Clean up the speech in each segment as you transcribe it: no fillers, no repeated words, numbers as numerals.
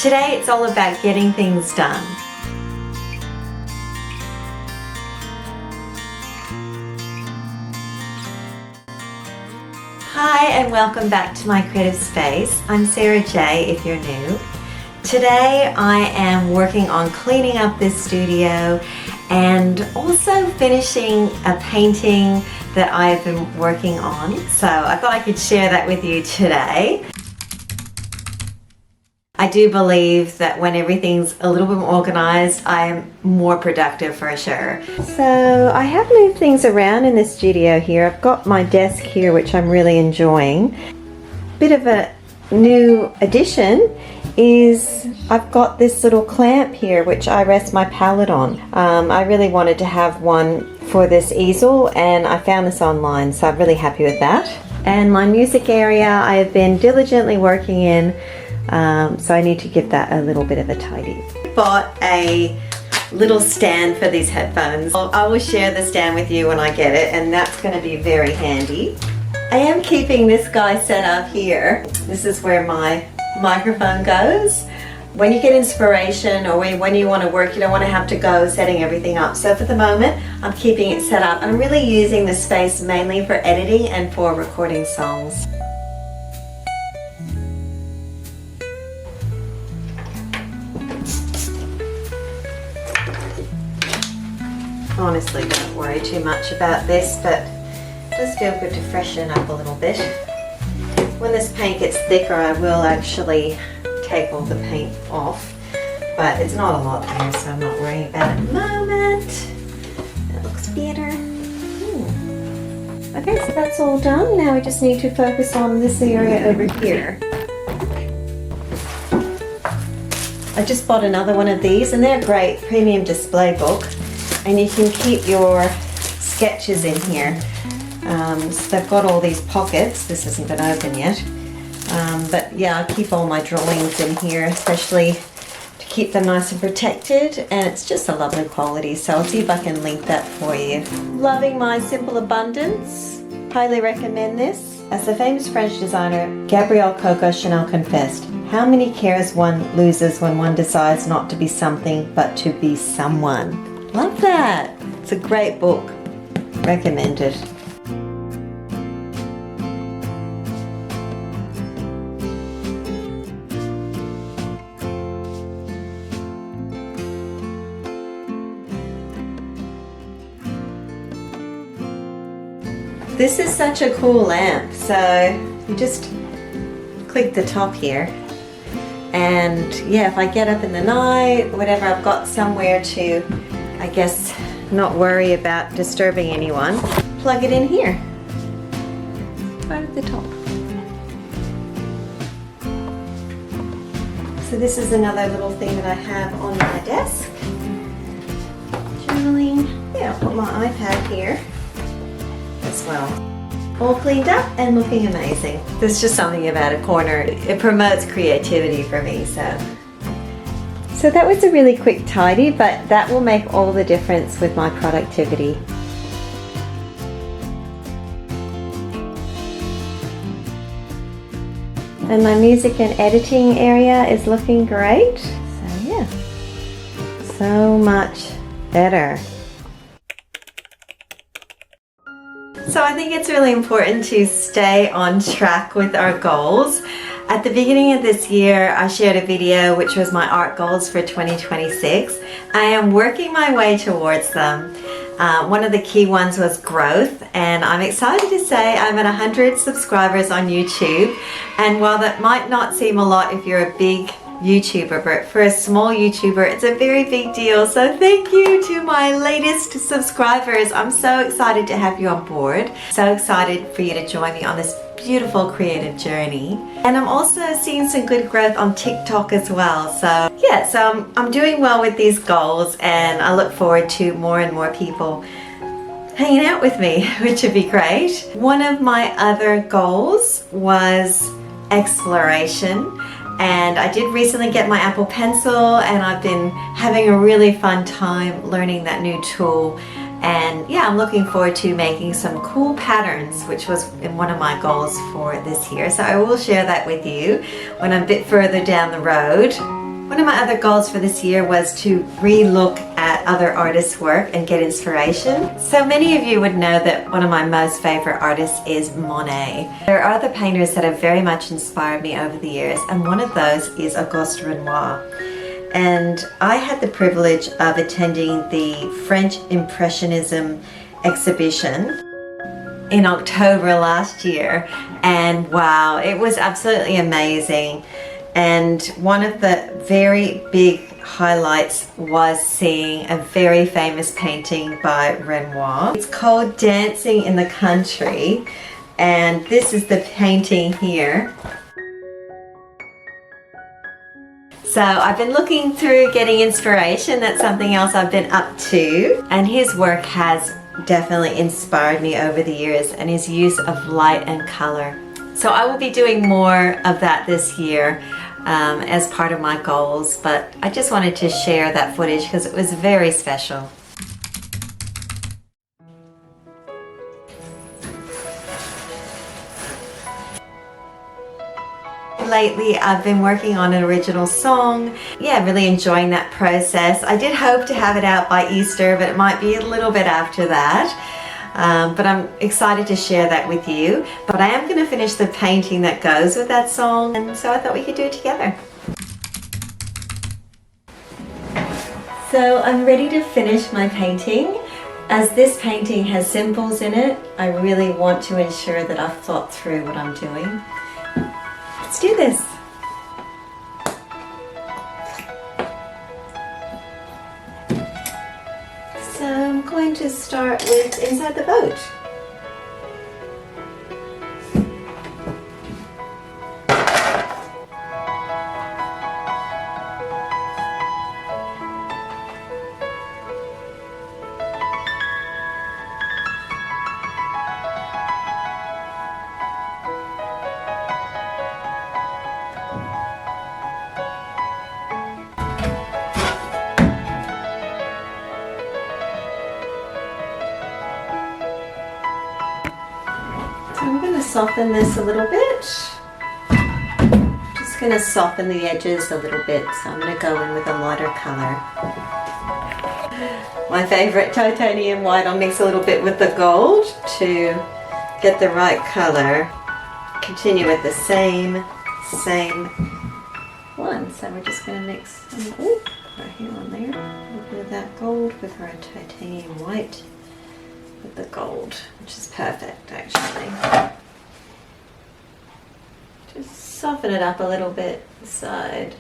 Today it's all about getting things done. Hi and welcome back to my creative space. I'm Sarah J if you're new. Today I am working on cleaning up this studio and also finishing a painting that I've been working on. So I thought I could share that with you today. I do believe that when everything's a little bit more organized, I'm more productive for sure. So I have moved things around in the studio here. I've got my desk here, which I'm really enjoying. Bit of a new addition is I've got this little clamp here, which I rest my palette on. I really wanted to have one for this easel and I found this online, so I'm really happy with that. And my music area I have been diligently working in. So I need to give that a little bit of a tidy. Bought a little stand for these headphones. I will share the stand with you when I get it, and that's going to be very handy. I am keeping this guy set up here. This is where my microphone goes. When you get inspiration or when you want to work, you don't want to have to go setting everything up. So for the moment, I'm keeping it set up. I'm really using this space mainly for editing and for recording songs. Honestly, don't worry too much about this, but it does feel good to freshen up a little bit. When this paint gets thicker, I will actually take all the paint off, but it's not a lot there, so I'm not worrying about it at the moment. That looks better. Okay, so that's all done. Now we just need to focus on this area over here. I just bought another one of these, and they're great premium display book. And you can keep your sketches in here. So they've got all these pockets. This hasn't been open yet. But yeah, I'll keep all my drawings in here, especially to keep them nice and protected. And it's just a lovely quality. So I'll see if I can link that for you. Loving my simple abundance. Highly recommend this. As the famous French designer Gabrielle Coco Chanel confessed, how many cares one loses when one decides not to be something but to be someone. Love that. It's a great book. Recommended. This is such a cool lamp. So you just click the top here. And yeah, if I get up in the night, whatever, I've got somewhere to, I guess, not worry about disturbing anyone. Plug it in here, right at the top. So this is another little thing that I have on my desk. Journaling. Yeah, I'll put my iPad here as well. All cleaned up and looking amazing. There's just something about a corner. It promotes creativity for me, So that was a really quick tidy, but that will make all the difference with my productivity. And my music and editing area is looking great. So yeah, so much better. So I think it's really important to stay on track with our goals. At the beginning of this year, I shared a video which was my art goals for 2026. I am working my way towards them. One of the key ones was growth, and I'm excited to say I'm at 100 subscribers on YouTube. And while that might not seem a lot if you're a big YouTuber, but for a small YouTuber, it's a very big deal. So thank you to my latest subscribers. I'm so excited to have you on board. So excited for you to join me on this beautiful creative journey. And I'm also seeing some good growth on TikTok as well. So yeah, so I'm doing well with these goals, and I look forward to more and more people hanging out with me, which would be great. One of my other goals was exploration. And I did recently get my Apple Pencil, and I've been having a really fun time learning that new tool. And yeah, I'm looking forward to making some cool patterns, which was in one of my goals for this year. So I will share that with you when I'm a bit further down the road. One of my other goals for this year was to re-look at other artists' work and get inspiration. So many of you would know that one of my most favorite artists is Monet. There are other painters that have very much inspired me over the years, and one of those is Auguste Renoir. And I had the privilege of attending the French Impressionism exhibition in October last year, and wow, it was absolutely amazing. And one of the very big highlights was seeing a very famous painting by Renoir. It's called Dancing in the Country, and this is the painting here. So I've been looking through getting inspiration. That's something else I've been up to. And his work has definitely inspired me over the years, and his use of light and color. So I will be doing more of that this year as part of my goals, but I just wanted to share that footage because it was very special. Lately I've been working on an original song. Yeah, really enjoying that process. I did hope to have it out by Easter, but it might be a little bit after that. But I'm excited to share that with you. But I am going to finish the painting that goes with that song, and so I thought we could do it together. So I'm ready to finish my painting. As this painting has symbols in it, I really want to ensure that I've thought through what I'm doing. Let's do this. So I'm going to start with inside the boat. I'm going to soften this a little bit. Just going to soften the edges a little bit, so I'm going to go in with a lighter color. My favorite titanium white. I'll mix a little bit with the gold to get the right color. Continue with the same one. So we're just going to mix right here on there. A little bit of that gold with our titanium white. With the gold, which is perfect actually. Just soften it up a little bit inside.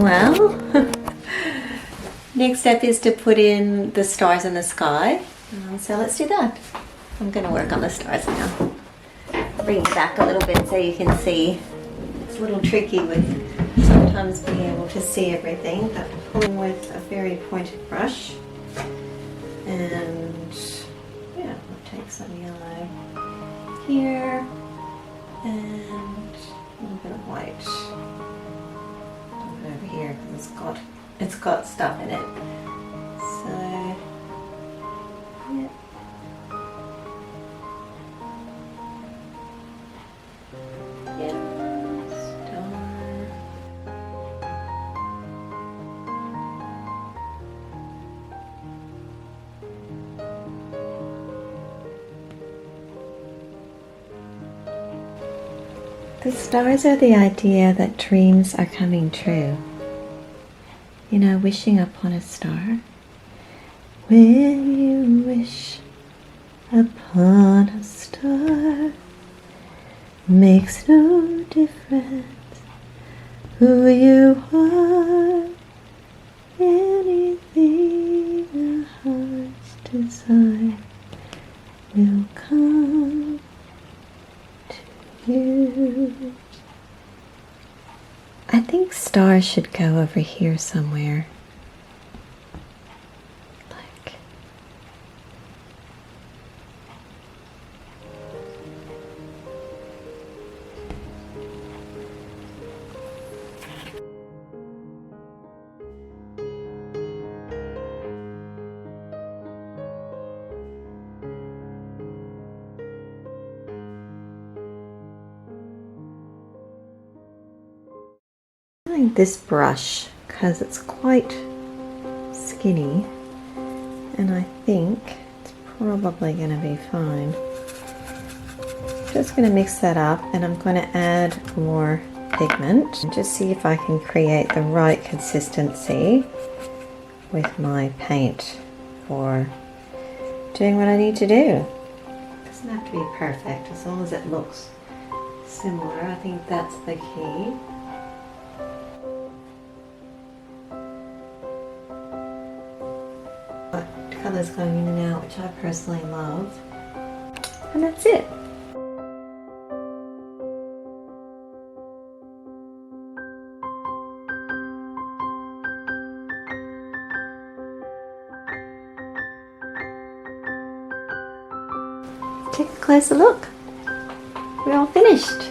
Well, next step is to put in the stars in the sky. So let's do that. I'm going to work on the stars now. Bring it back a little bit so you can see. It's a little tricky with sometimes being able to see everything, but pulling with a very pointed brush. And yeah, we'll take some yellow here and a little bit of white over here because it's got stuff in it. So yeah. The stars are the idea that dreams are coming true. You know, wishing upon a star. When you wish upon a star, makes no difference who you are. Anything a heart's desire will come to you. I think stars should go over here somewhere. Like I like this brush because it's quite skinny and I think it's probably going to be fine. Just going to mix that up and I'm going to add more pigment and just see if I can create the right consistency with my paint for doing what I need to do. It doesn't have to be perfect, as long as it looks similar. I think that's the key. Colours going in and out, which I personally love. And that's it. Take a closer look. We're all finished.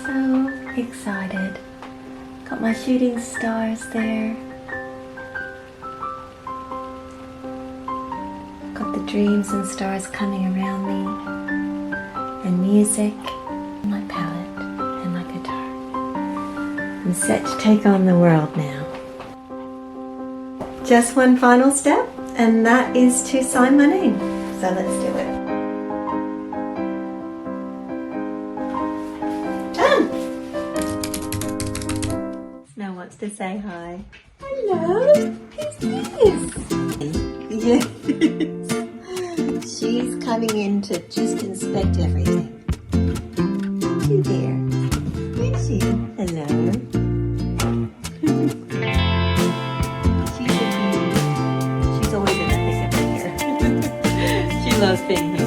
So excited. Got my shooting stars there. Got the dreams and stars coming around me, and music, and my palette, and my guitar. I'm set to take on the world now. Just one final step, and that is to sign my name. So let's do it. Done! Snow wants to say hi. Hello, who's this? Yes. She's coming in to just inspect everything. You there? Where's she? Hello. She's always in the thick of it here. She loves being here.